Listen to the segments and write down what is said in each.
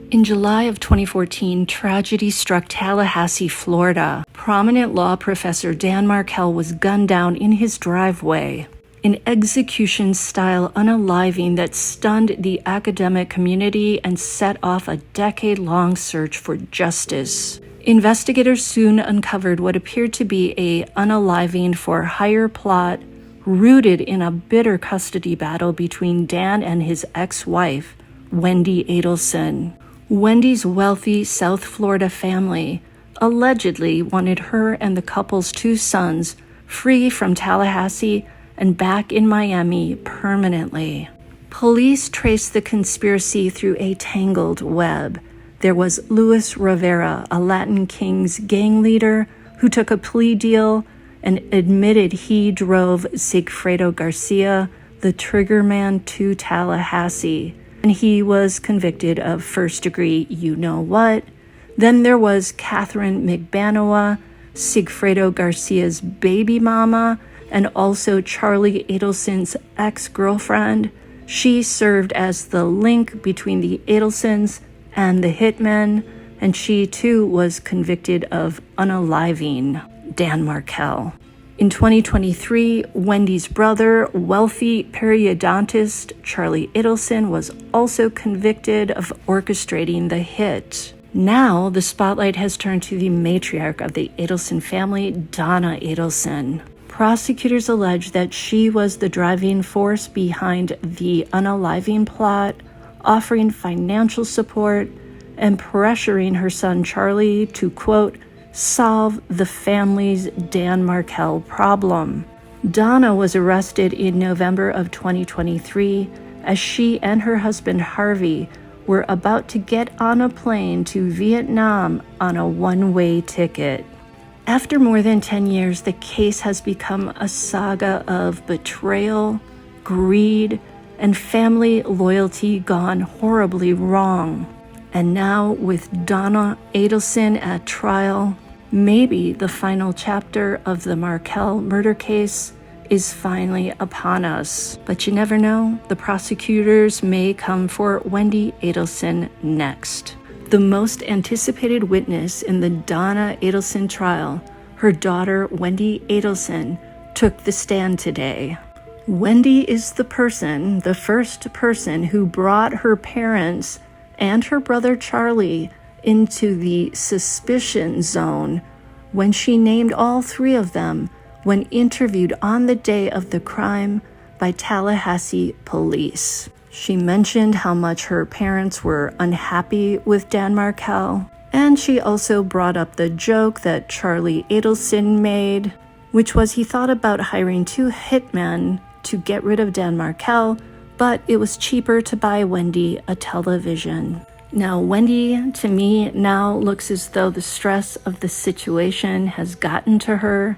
In July of 2014, tragedy struck Tallahassee, Florida. Prominent law professor Dan Markel was gunned down in his driveway. An execution-style unaliving that stunned the academic community and set off a decade-long search for justice. Investigators soon uncovered what appeared to be a unaliving for hire plot rooted in a bitter custody battle between Dan and his ex-wife, Wendi Adelson. Wendi's wealthy South Florida family allegedly wanted her and the couple's 2 sons free from Tallahassee and back in Miami permanently. Police traced the conspiracy through a tangled web. There was Luis Rivera, a Latin Kings gang leader who took a plea deal and admitted he drove Sigfredo Garcia, the triggerman, to Tallahassee. And he was convicted of first-degree you-know-what. Then there was Catherine McBanoa, Sigfredo Garcia's baby mama, and also Charlie Adelson's ex-girlfriend. She served as the link between the Adelsons and the hitmen, and she too was convicted of unaliving Dan Markel. In 2023, Wendi's brother, wealthy periodontist Charlie Adelson, was also convicted of orchestrating the hit. Now, the spotlight has turned to the matriarch of the Adelson family, Donna Adelson. Prosecutors allege that she was the driving force behind the unaliving plot, offering financial support and pressuring her son Charlie to, quote, solve the family's Dan Markel problem. Donna was arrested in November of 2023 as she and her husband Harvey were about to get on a plane to Vietnam on a one-way ticket. After more than 10 years, the case has become a saga of betrayal, greed, and family loyalty gone horribly wrong. And now, with Donna Adelson at trial, maybe the final chapter of the Markel murder case is finally upon us. But you never know, the prosecutors may come for Wendi Adelson next. The most anticipated witness in the Donna Adelson trial, her daughter Wendi Adelson, took the stand today. Wendi is the first person who brought her parents and her brother Charlie into the suspicion zone when she named all 3 of them when interviewed on the day of the crime by Tallahassee police. She mentioned how much her parents were unhappy with Dan Markel, and she also brought up the joke that Charlie Adelson made, which was he thought about hiring 2 hitmen to get rid of Dan Markel, but it was cheaper to buy Wendi a television. Now, Wendi, to me, now looks as though the stress of the situation has gotten to her.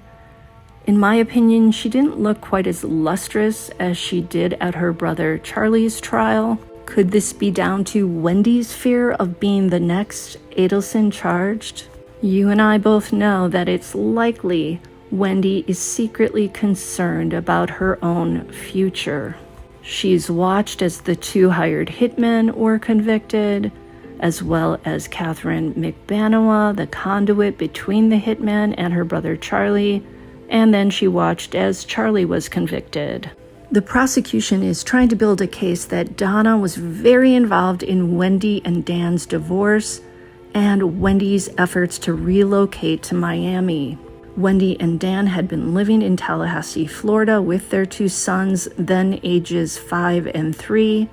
In my opinion, she didn't look quite as lustrous as she did at her brother Charlie's trial. Could this be down to Wendi's fear of being the next Adelson charged? You and I both know that it's likely Wendi is secretly concerned about her own future. She's watched as the 2 hired hitmen were convicted, as well as Catherine McBanoa, the conduit between the hitmen and her brother Charlie, and then she watched as Charlie was convicted. The prosecution is trying to build a case that Donna was very involved in Wendi and Dan's divorce and Wendi's efforts to relocate to Miami. Wendi and Dan had been living in Tallahassee, Florida with their 2 sons, then ages 5 and 3,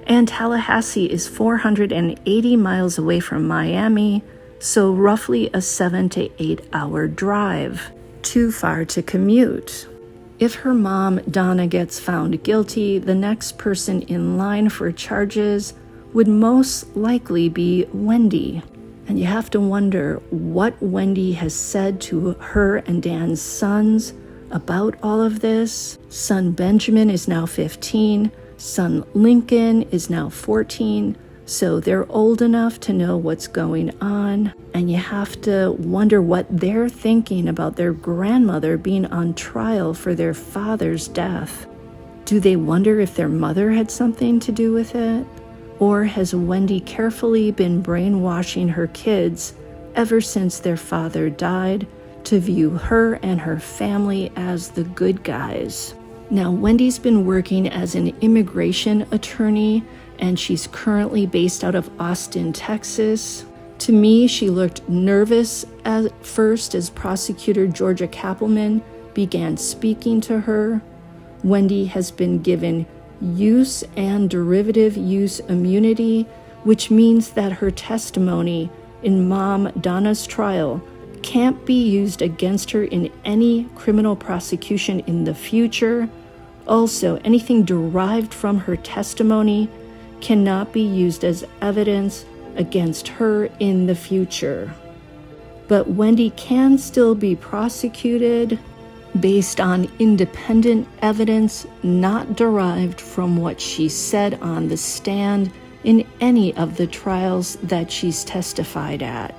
and Tallahassee is 480 miles away from Miami, so roughly a 7 to 8 hour drive. Too far to commute. If her mom, Donna, gets found guilty, the next person in line for charges would most likely be Wendi. And you have to wonder what Wendi has said to her and Dan's sons about all of this. Son Benjamin is now 15. Son Lincoln is now 14. So they're old enough to know what's going on. And you have to wonder what they're thinking about their grandmother being on trial for their father's death. Do they wonder if their mother had something to do with it? Or has Wendi carefully been brainwashing her kids ever since their father died to view her and her family as the good guys? Now, Wendi's been working as an immigration attorney, and she's currently based out of Austin, Texas. To me, she looked nervous at first as prosecutor Georgia Kappelman began speaking to her. Wendi has been given use and derivative use immunity, which means that her testimony in Mom Donna's trial can't be used against her in any criminal prosecution in the future. Also, anything derived from her testimony cannot be used as evidence against her in the future. But Wendi can still be prosecuted based on independent evidence not derived from what she said on the stand in any of the trials that she's testified at.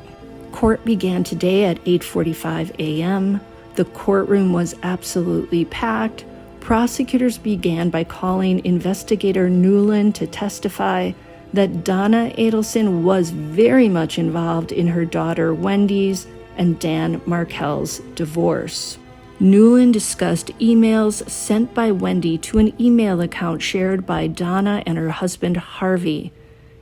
Court began today at 8:45 a.m. The courtroom was absolutely packed. Prosecutors began by calling investigator Newland to testify that Donna Adelson was very much involved in her daughter Wendi's and Dan Markel's divorce. Newland discussed emails sent by Wendi to an email account shared by Donna and her husband Harvey,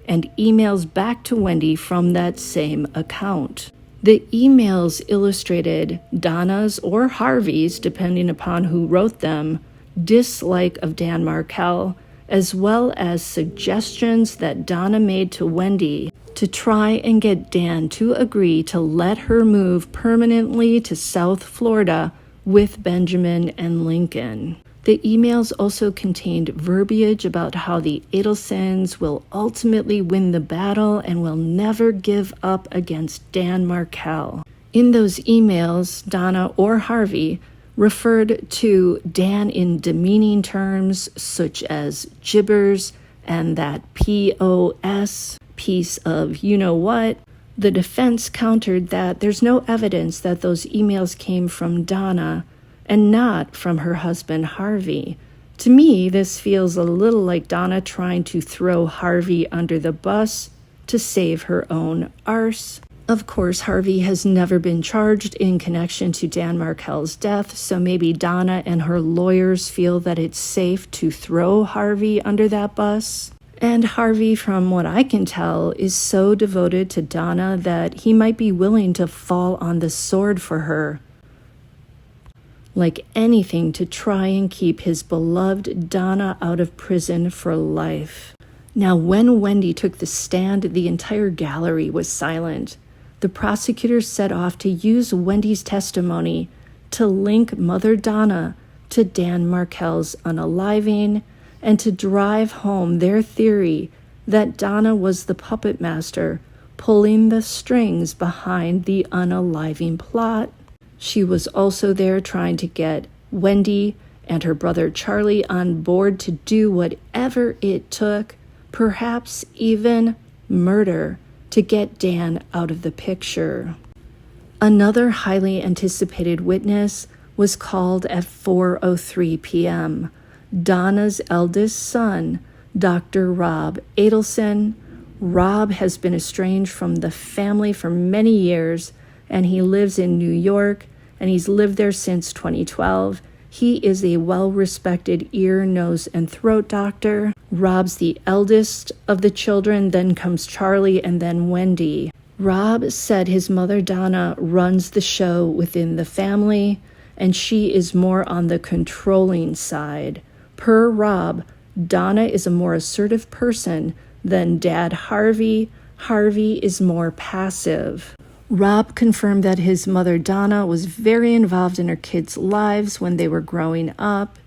and emails back to Wendi from that same account. The emails illustrated Donna's or Harvey's, depending upon who wrote them, dislike of Dan Markel, as well as suggestions that Donna made to Wendi to try and get Dan to agree to let her move permanently to South Florida with Benjamin and Lincoln. The emails also contained verbiage about how the Adelsons will ultimately win the battle and will never give up against Dan Markel. In those emails, Donna or Harvey referred to Dan in demeaning terms such as gibbers and that POS, piece of you-know-what. The defense countered that there's no evidence that those emails came from Donna and not from her husband Harvey. To me, this feels a little like Donna trying to throw Harvey under the bus to save her own arse. Of course, Harvey has never been charged in connection to Dan Markel's death, so maybe Donna and her lawyers feel that it's safe to throw Harvey under that bus. And Harvey, from what I can tell, is so devoted to Donna that he might be willing to fall on the sword for her, like anything to try and keep his beloved Donna out of prison for life. Now, when Wendi took the stand, the entire gallery was silent. The prosecutors set off to use Wendi's testimony to link Mother Donna to Dan Markel's unaliving and to drive home their theory that Donna was the puppet master pulling the strings behind the unaliving plot. She was also there trying to get Wendi and her brother Charlie on board to do whatever it took, perhaps even murder, to get Dan out of the picture. Another highly anticipated witness was called at 4:03 p.m. Donna's eldest son, Dr. Rob Adelson. Rob has been estranged from the family for many years, and he lives in New York, and he's lived there since 2012. He is a well-respected ear, nose, and throat doctor. Rob's the eldest of the children, then comes Charlie, and then Wendi. Rob said his mother Donna runs the show within the family, and she is more on the controlling side. Per Rob, Donna is a more assertive person than Dad Harvey. Harvey is more passive. Rob confirmed that his mother Donna was very involved in her kids' lives when they were growing up.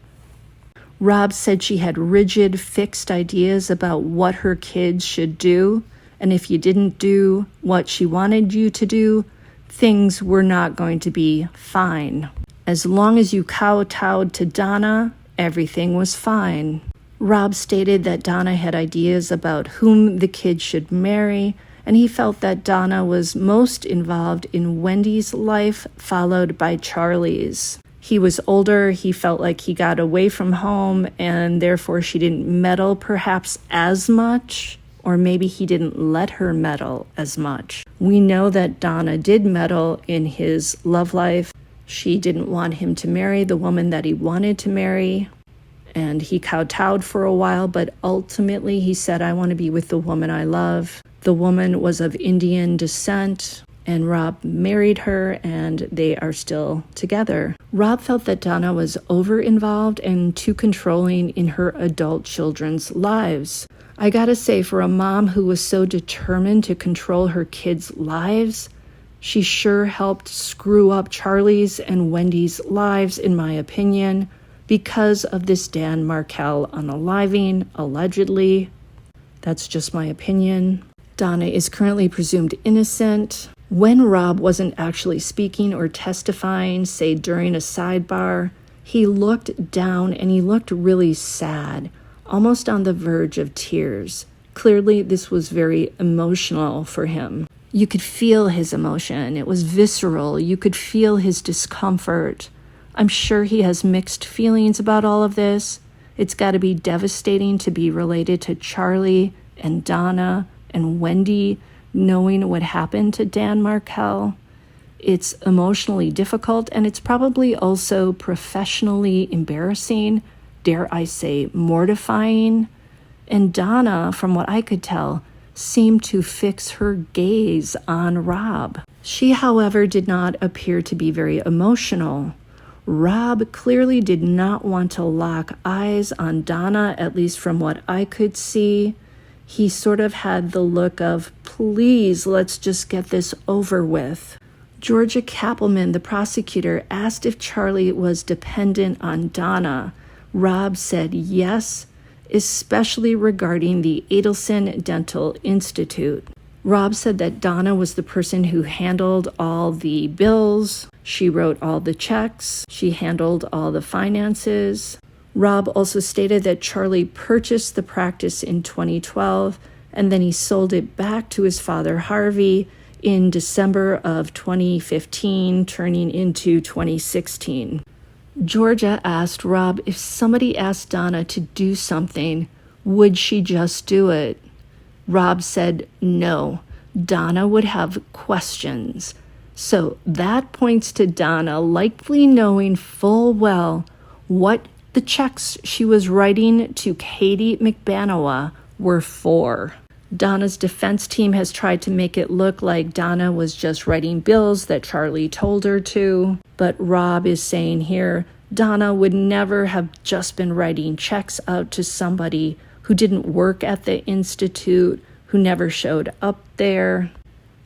Rob said she had rigid, fixed ideas about what her kids should do, and if you didn't do what she wanted you to do, things were not going to be fine. As long as you kowtowed to Donna, everything was fine. Rob stated that Donna had ideas about whom the kids should marry, and he felt that Donna was most involved in Wendi's life, followed by Charlie's. He was older, he felt like he got away from home, and therefore she didn't meddle perhaps as much or maybe he didn't let her meddle as much. We know that Donna did meddle in his love life. She didn't want him to marry the woman that he wanted to marry, and he kowtowed for a while, but ultimately he said, I want to be with the woman I love. The woman was of Indian descent, and Rob married her, and they are still together. Rob felt that Donna was over-involved and too controlling in her adult children's lives. I gotta say, for a mom who was so determined to control her kids' lives, she sure helped screw up Charlie's and Wendi's lives, in my opinion, because of this Dan Markel unaliving, allegedly. That's just my opinion. Donna is currently presumed innocent. When Rob wasn't actually speaking or testifying, say during a sidebar, he looked down and he looked really sad, almost on the verge of tears. Clearly, this was very emotional for him. You could feel his emotion. It was visceral. You could feel his discomfort. I'm sure he has mixed feelings about all of this. It's got to be devastating to be related to Charlie and Donna and Wendi, knowing what happened to Dan Markel. It's emotionally difficult, and it's probably also professionally embarrassing, dare I say mortifying. And Donna, from what I could tell, seemed to fix her gaze on Rob. She, however, did not appear to be very emotional. Rob clearly did not want to lock eyes on Donna, at least from what I could see. He sort of had the look of, please, let's just get this over with. Georgia Kappelman, the prosecutor, asked if Charlie was dependent on Donna. Rob said yes, especially regarding the Adelson Dental Institute. Rob said that Donna was the person who handled all the bills. She wrote all the checks. She handled all the finances. Rob also stated that Charlie purchased the practice in 2012, and then he sold it back to his father, Harvey, in December of 2015, turning into 2016. Georgia asked Rob if somebody asked Donna to do something, would she just do it? Rob said no. Donna would have questions. So that points to Donna likely knowing full well what the checks she was writing to Katie McBanoa were for. Donna's defense team has tried to make it look like Donna was just writing bills that Charlie told her to, but Rob is saying here, Donna would never have just been writing checks out to somebody who didn't work at the institute, who never showed up there.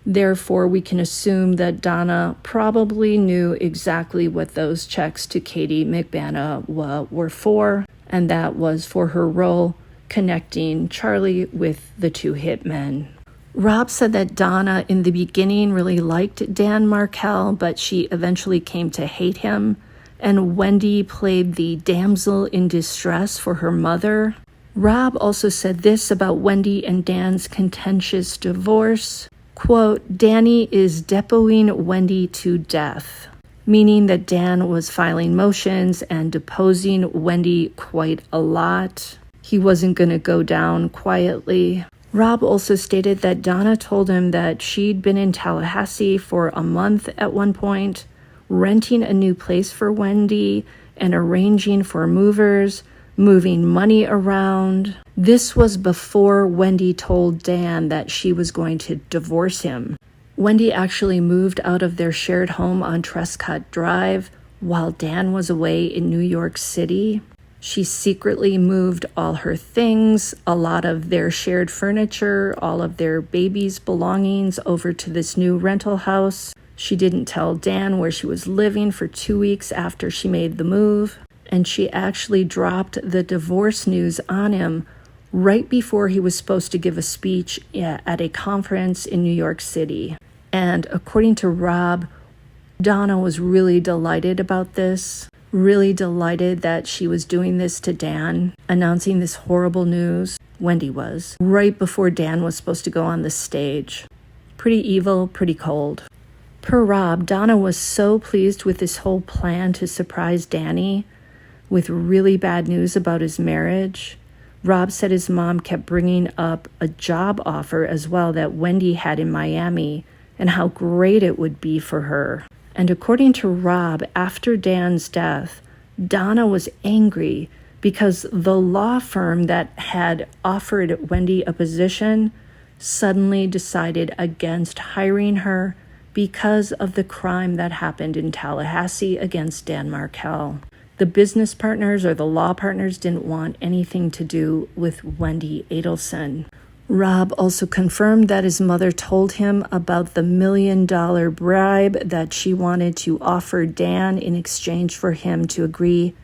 Therefore, we can assume that Donna probably knew exactly what those checks to Katie McBanoa were for, and that was for her role connecting Charlie with the two hitmen. Rob said that Donna in the beginning really liked Dan Markel, but she eventually came to hate him, and Wendi played the damsel in distress for her mother. Rob also said this about Wendi and Dan's contentious divorce. Quote, Danny is depoting Wendi to death, meaning that Dan was filing motions and deposing Wendi quite a lot. He wasn't going to go down quietly. Rob also stated that Donna told him that she'd been in Tallahassee for a month at one point, renting a new place for Wendi and arranging for movers, moving money around. This was before Wendi told Dan that she was going to divorce him. Wendi actually moved out of their shared home on Trescott Drive while Dan was away in New York City. She secretly moved all her things, a lot of their shared furniture, all of their baby's belongings over to this new rental house. She didn't tell Dan where she was living for 2 weeks after she made the move. And she actually dropped the divorce news on him right before he was supposed to give a speech at a conference in New York City. And according to Rob, Donna was really delighted about this, really delighted that she was doing this to Dan, announcing this horrible news. Wendi was, right before Dan was supposed to go on the stage. Pretty evil, pretty cold. Per Rob, Donna was so pleased with this whole plan to surprise Danny with really bad news about his marriage. Rob said his mom kept bringing up a job offer as well that Wendi had in Miami and how great it would be for her. And according to Rob, after Dan's death, Donna was angry because the law firm that had offered Wendi a position suddenly decided against hiring her because of the crime that happened in Tallahassee against Dan Markel. The business partners or the law partners didn't want anything to do with Wendi Adelson. Rob also confirmed that his mother told him about the $1 million bribe that she wanted to offer Dan in exchange for him to agree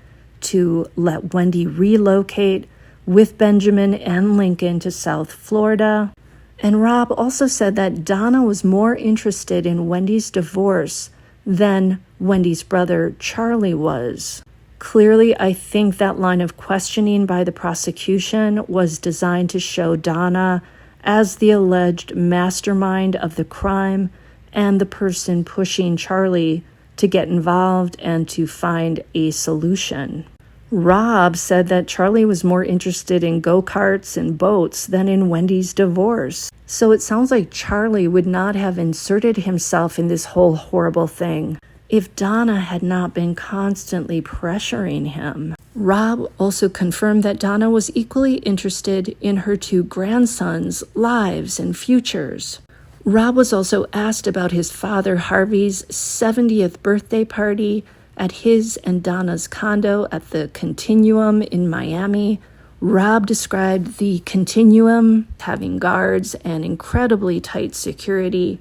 to let Wendi relocate with Benjamin and Lincoln to South Florida. And Rob also said that Donna was more interested in Wendi's divorce than Wendi's brother Charlie was. Clearly, I think that line of questioning by the prosecution was designed to show Donna as the alleged mastermind of the crime and the person pushing Charlie to get involved and to find a solution. Rob said that Charlie was more interested in go-karts and boats than in Wendi's divorce. So it sounds like Charlie would not have inserted himself in this whole horrible thing if Donna had not been constantly pressuring him. Rob also confirmed that Donna was equally interested in her two grandsons' lives and futures. Rob was also asked about his father Harvey's 70th birthday party at his and Donna's condo at the Continuum in Miami. Rob described the Continuum having guards and incredibly tight security.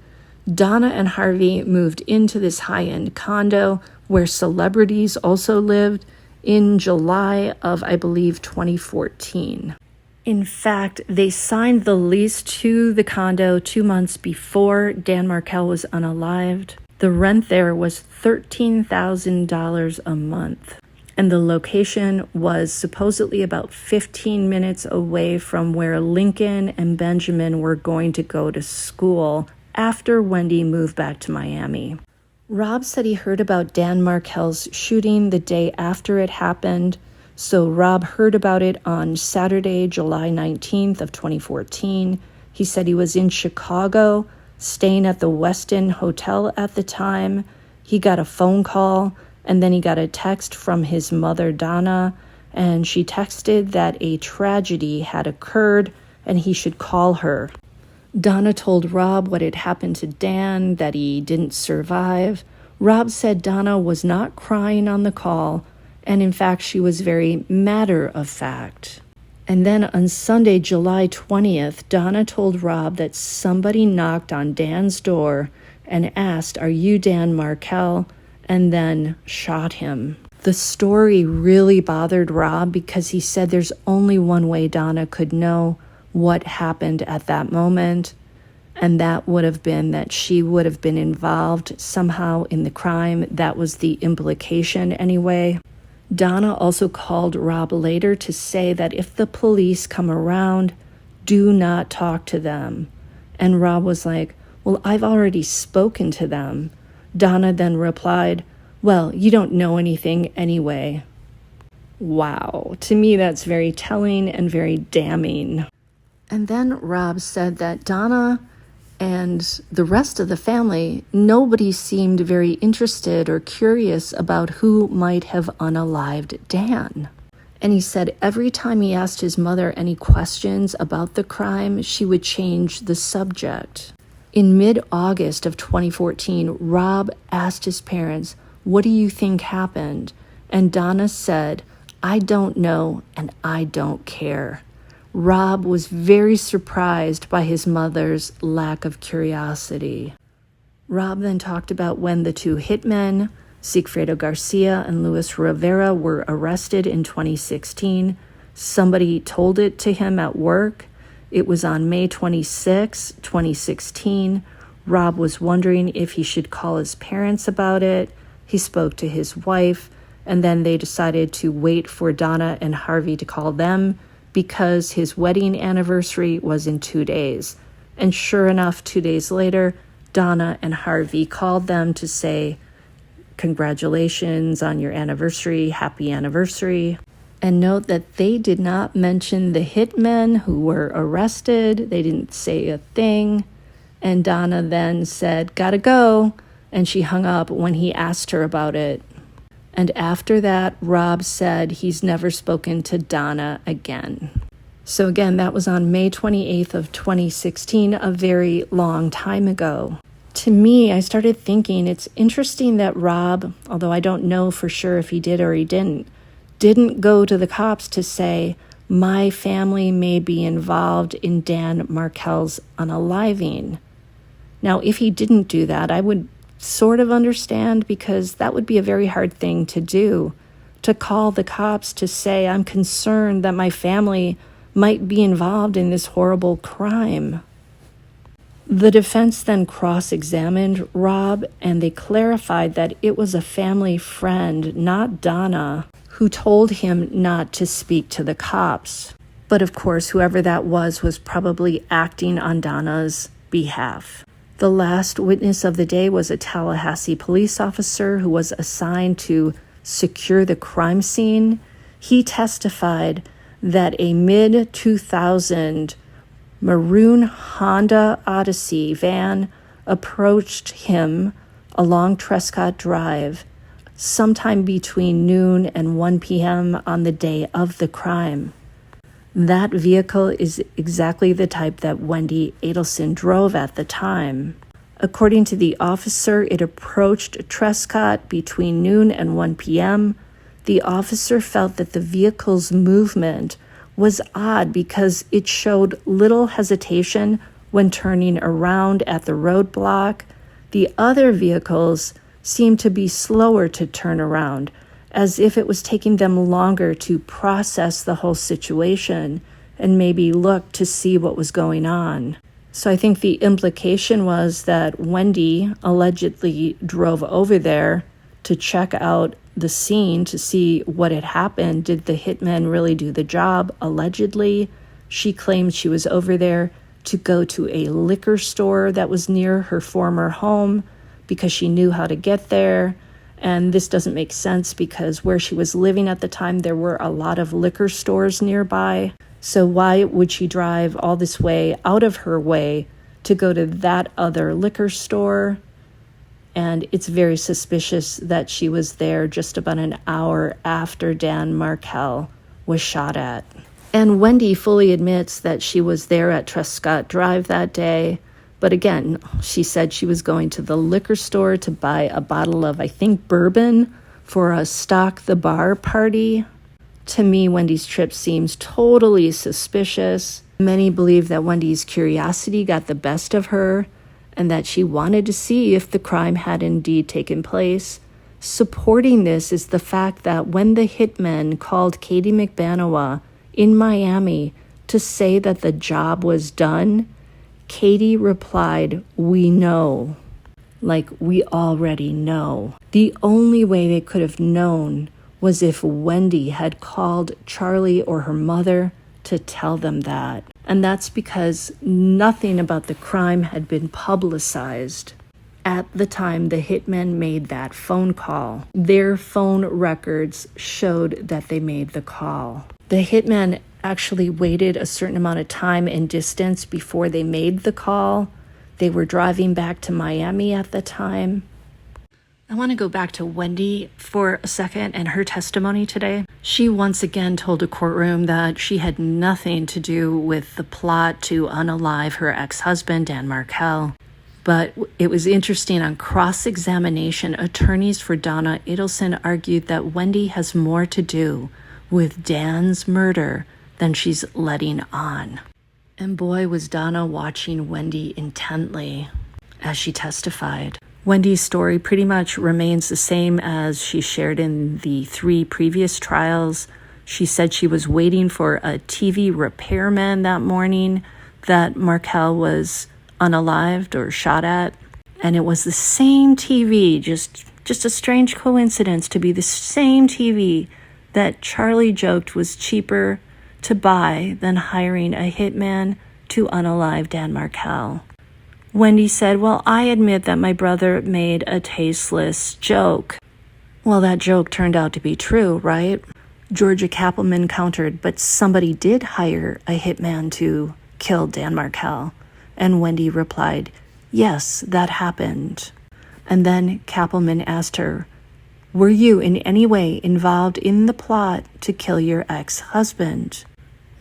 Donna and Harvey moved into this high-end condo where celebrities also lived in July of, I believe, 2014. In fact, they signed the lease to the condo 2 months before Dan Markel was unalived. The rent there was $13,000 a month, and the location was supposedly about 15 minutes away from where Lincoln and Benjamin were going to go to school after Wendi moved back to Miami. Rob said he heard about Dan Markel's shooting the day after it happened, so Rob heard about it on Saturday, July 19th of 2014. He said he was in Chicago, staying at the Westin Hotel at the time. He got a phone call, and then he got a text from his mother, Donna, and she texted that a tragedy had occurred and he should call her. Donna told Rob what had happened to Dan, that he didn't survive. Rob said Donna was not crying on the call, and in fact, she was very matter-of-fact. And then on Sunday, July 20th, Donna told Rob that somebody knocked on Dan's door and asked, "Are you Dan Markel?" and then shot him. The story really bothered Rob because he said there's only one way Donna could know what happened at that moment, and that would have been that she would have been involved somehow in the crime. That was the implication anyway. Donna also called Rob later to say that if the police come around, do not talk to them. And Rob was like, "Well, I've already spoken to them." Donna then replied, "Well, you don't know anything anyway." Wow, to me that's very telling and very damning. And then Rob said that Donna and the rest of the family, nobody seemed very interested or curious about who might have unalived Dan. And he said every time he asked his mother any questions about the crime, she would change the subject. In mid-August of 2014, Rob asked his parents, "What do you think happened?" And Donna said, "I don't know and I don't care." Rob was very surprised by his mother's lack of curiosity. Rob then talked about when the two hitmen, Sigfredo Garcia and Luis Rivera, were arrested in 2016. Somebody told it to him at work. It was on May 26, 2016. Rob was wondering if he should call his parents about it. He spoke to his wife, and then they decided to wait for Donna and Harvey to call them because his wedding anniversary was in 2 days. And sure enough, 2 days later, Donna and Harvey called them to say, "Congratulations on your anniversary, happy anniversary." And note that they did not mention the hitmen who were arrested. They didn't say a thing. And Donna then said, "Gotta go." And she hung up when he asked her about it. And after that, Rob said he's never spoken to Donna again. So again, that was on May 28th of 2016, a very long time ago. To me, I started thinking it's interesting that Rob, although I don't know for sure if he did or he didn't go to the cops to say, my family may be involved in Dan Markel's unaliving. Now, if he didn't do that, I would sort of understand, because that would be a very hard thing to do, to call the cops to say, I'm concerned that my family might be involved in this horrible crime. The defense then cross-examined Rob, and they clarified that it was a family friend, not Donna, who told him not to speak to the cops. But of course, whoever that was probably acting on Donna's behalf. The last witness of the day was a Tallahassee police officer who was assigned to secure the crime scene. He testified that a mid-2000 maroon Honda Odyssey van approached him along Trescott Drive sometime between noon and 1 p.m. on the day of the crime. That vehicle is exactly the type that Wendi Adelson drove at the time. According to the officer, it approached Trescott between noon and 1 p.m. The officer felt that the vehicle's movement was odd because it showed little hesitation when turning around at the roadblock. The other vehicles seemed to be slower to turn around, as if it was taking them longer to process the whole situation and maybe look to see what was going on. So I think the implication was that Wendi allegedly drove over there to check out the scene to see what had happened. Did the hitmen really do the job? Allegedly, she claimed she was over there to go to a liquor store that was near her former home because she knew how to get there. And this doesn't make sense because where she was living at the time, there were a lot of liquor stores nearby. So why would she drive all this way out of her way to go to that other liquor store? And it's very suspicious that she was there just about an hour after Dan Markel was shot at. And Wendi fully admits that she was there at Trescott Drive that day. But again, she said she was going to the liquor store to buy a bottle of, I think, bourbon for a Stock the Bar party. To me, Wendi's trip seems totally suspicious. Many believe that Wendi's curiosity got the best of her and that she wanted to see if the crime had indeed taken place. Supporting this is the fact that when the hitmen called Katie McBanawa in Miami to say that the job was done, Katie replied, "We know." Like, we already know. The only way they could have known was if Wendi had called Charlie or her mother to tell them that. And that's because nothing about the crime had been publicized at the time the hitmen made that phone call. Their phone records showed that they made the call. The hitmen actually waited a certain amount of time and distance before they made the call. They were driving back to Miami at the time. I want to go back to Wendi for a second and her testimony today. She once again told a courtroom that she had nothing to do with the plot to unalive her ex-husband, Dan Markel. But it was interesting, on cross-examination, attorneys for Donna Adelson argued that Wendi has more to do with Dan's murder than she's letting on. And boy, was Donna watching Wendi intently as she testified. Wendi's story pretty much remains the same as she shared in the 3 previous trials. She said she was waiting for a TV repairman that morning that Markel was unalived or shot at. And it was the same TV, just a strange coincidence to be the same TV that Charlie joked was cheaper to buy than hiring a hitman to unalive Dan Markel. Wendi said, "Well, I admit that my brother made a tasteless joke." Well, that joke turned out to be true, right? Georgia Kappelman countered, but somebody did hire a hitman to kill Dan Markel. And Wendi replied, yes, that happened. And then Kappelman asked her, were you in any way involved in the plot to kill your ex-husband?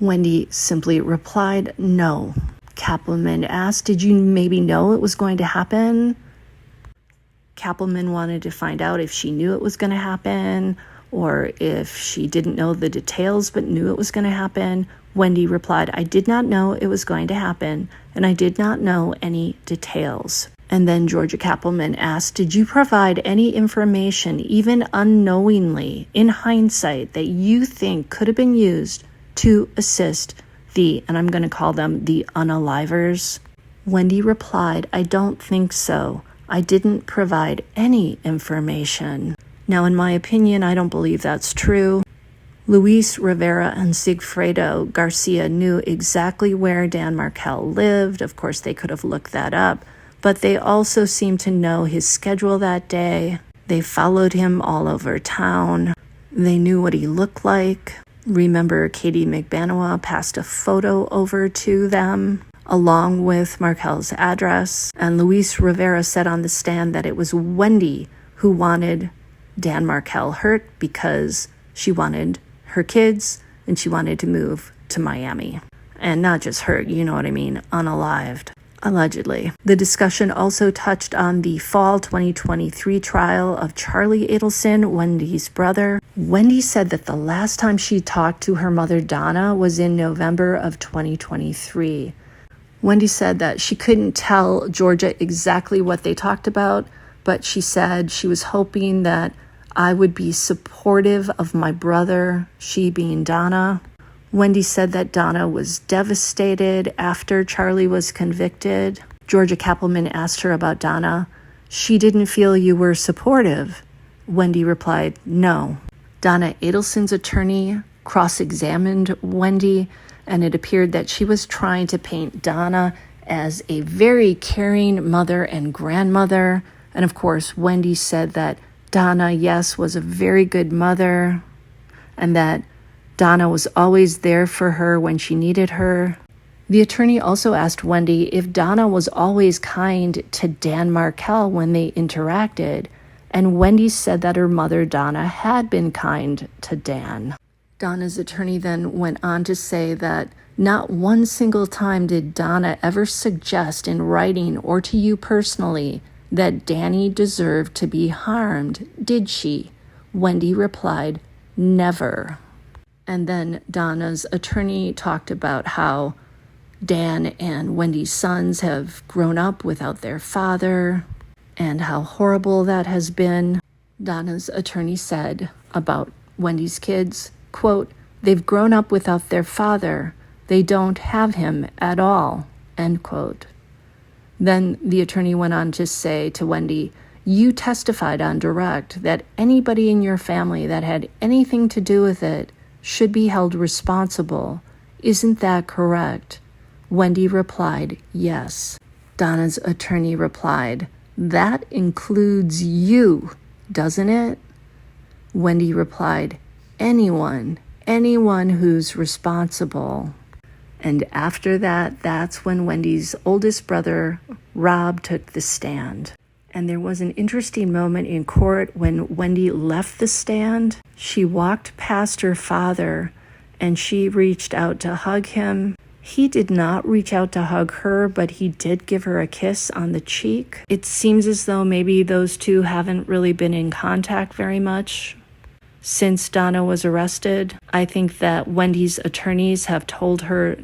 Wendi simply replied, no. Kappelman asked, did you maybe know it was going to happen? Kappelman wanted to find out if she knew it was going to happen, or if she didn't know the details but knew it was going to happen. Wendi replied, I did not know it was going to happen, and I did not know any details. And then Georgia Kappelman asked, did you provide any information, even unknowingly, in hindsight, that you think could have been used to assist the, and I'm going to call them the unalivers? Wendi replied, I don't think so. I didn't provide any information. Now, in my opinion, I don't believe that's true. Luis Rivera and Sigfredo Garcia knew exactly where Dan Markel lived. Of course, they could have looked that up, but they also seemed to know his schedule that day. They followed him all over town. They knew what he looked like. Remember, Katie McBanoa passed a photo over to them along with Markel's address. And Luis Rivera said on the stand that it was Wendi who wanted Dan Markel hurt because she wanted her kids and she wanted to move to Miami. And not just hurt, you know what I mean, unalived, allegedly. The discussion also touched on the fall 2023 trial of Charlie Adelson, Wendi's brother. Wendi said that the last time she talked to her mother, Donna, was in November of 2023. Wendi said that she couldn't tell Georgia exactly what they talked about, but she said she was hoping that I would be supportive of my brother, she being Donna. Wendi said that Donna was devastated after Charlie was convicted. Georgia Kappelman asked her about Donna. She didn't feel you were supportive. Wendi replied, no. Donna Adelson's attorney cross-examined Wendi, and it appeared that she was trying to paint Donna as a very caring mother and grandmother. And of course, Wendi said that Donna, yes, was a very good mother, and that Donna was always there for her when she needed her. The attorney also asked Wendi if Donna was always kind to Dan Markel when they interacted, and Wendi said that her mother, Donna, had been kind to Dan. Donna's attorney then went on to say that not one single time did Donna ever suggest in writing or to you personally that Danny deserved to be harmed, did she? Wendi replied, never. And then Donna's attorney talked about how Dan and Wendi's sons have grown up without their father and how horrible that has been. Donna's attorney said about Wendi's kids, quote, they've grown up without their father. They don't have him at all, end quote. Then the attorney went on to say to Wendi, you testified on direct that anybody in your family that had anything to do with it should be held responsible. Isn't that correct? Wendi replied, yes. Donna's attorney replied, that includes you, doesn't it? Wendi replied, anyone who's responsible. And after that, that's when Wendi's oldest brother, Rob, took the stand. And there was an interesting moment in court when Wendi left the stand. She walked past her father and she reached out to hug him. He did not reach out to hug her, but he did give her a kiss on the cheek. It seems as though maybe those two haven't really been in contact very much since Donna was arrested. I think that Wendi's attorneys have told her,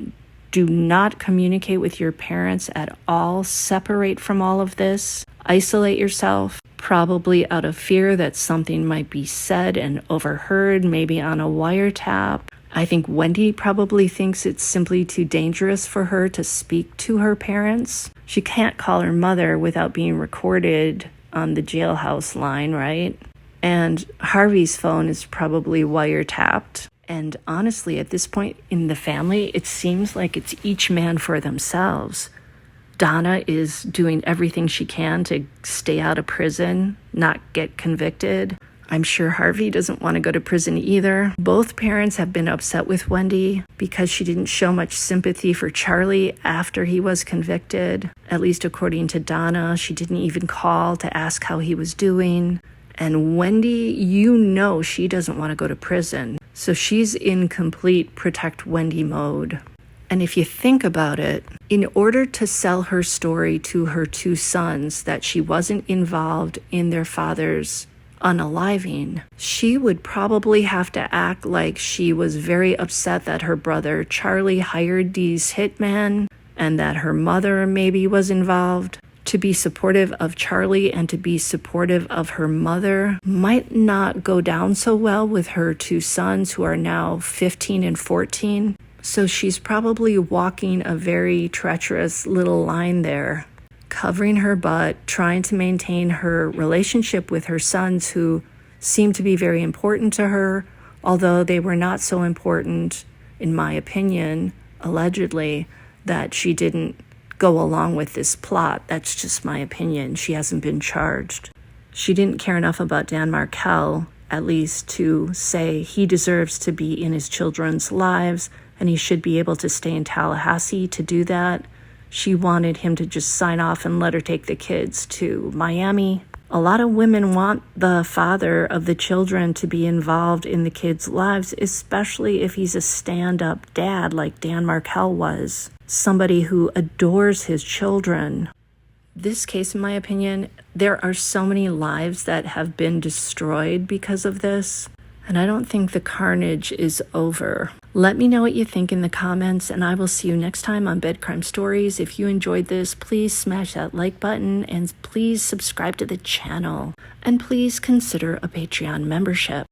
do not communicate with your parents at all. Separate from all of this. Isolate yourself, probably out of fear that something might be said and overheard, maybe on a wiretap. I think Wendi probably thinks it's simply too dangerous for her to speak to her parents. She can't call her mother without being recorded on the jailhouse line, right? And Harvey's phone is probably wiretapped. And honestly, at this point in the family, it seems like it's each man for themselves. Donna is doing everything she can to stay out of prison, not get convicted. I'm sure Harvey doesn't want to go to prison either. Both parents have been upset with Wendi because she didn't show much sympathy for Charlie after he was convicted. At least according to Donna, she didn't even call to ask how he was doing. And Wendi, you know she doesn't want to go to prison. So she's in complete protect Wendi mode. And if you think about it, in order to sell her story to her two sons that she wasn't involved in their father's unaliving, she would probably have to act like she was very upset that her brother Charlie hired these hitmen and that her mother maybe was involved. To be supportive of Charlie and to be supportive of her mother might not go down so well with her two sons who are now 15 and 14. So she's probably walking a very treacherous little line there, covering her butt, trying to maintain her relationship with her sons who seem to be very important to her, although they were not so important, in my opinion, allegedly, that she didn't go along with this plot. That's just my opinion. She hasn't been charged. She didn't care enough about Dan Markel, at least, to say he deserves to be in his children's lives and he should be able to stay in Tallahassee to do that. She wanted him to just sign off and let her take the kids to Miami. A lot of women want the father of the children to be involved in the kids' lives, especially if he's a stand-up dad like Dan Markel was, somebody who adores his children. This case, in my opinion, there are so many lives that have been destroyed because of this, and I don't think the carnage is over. Let me know what you think in the comments, and I will see you next time on Bed Crime Stories. If you enjoyed this, please smash that like button and please subscribe to the channel. And please consider a Patreon membership.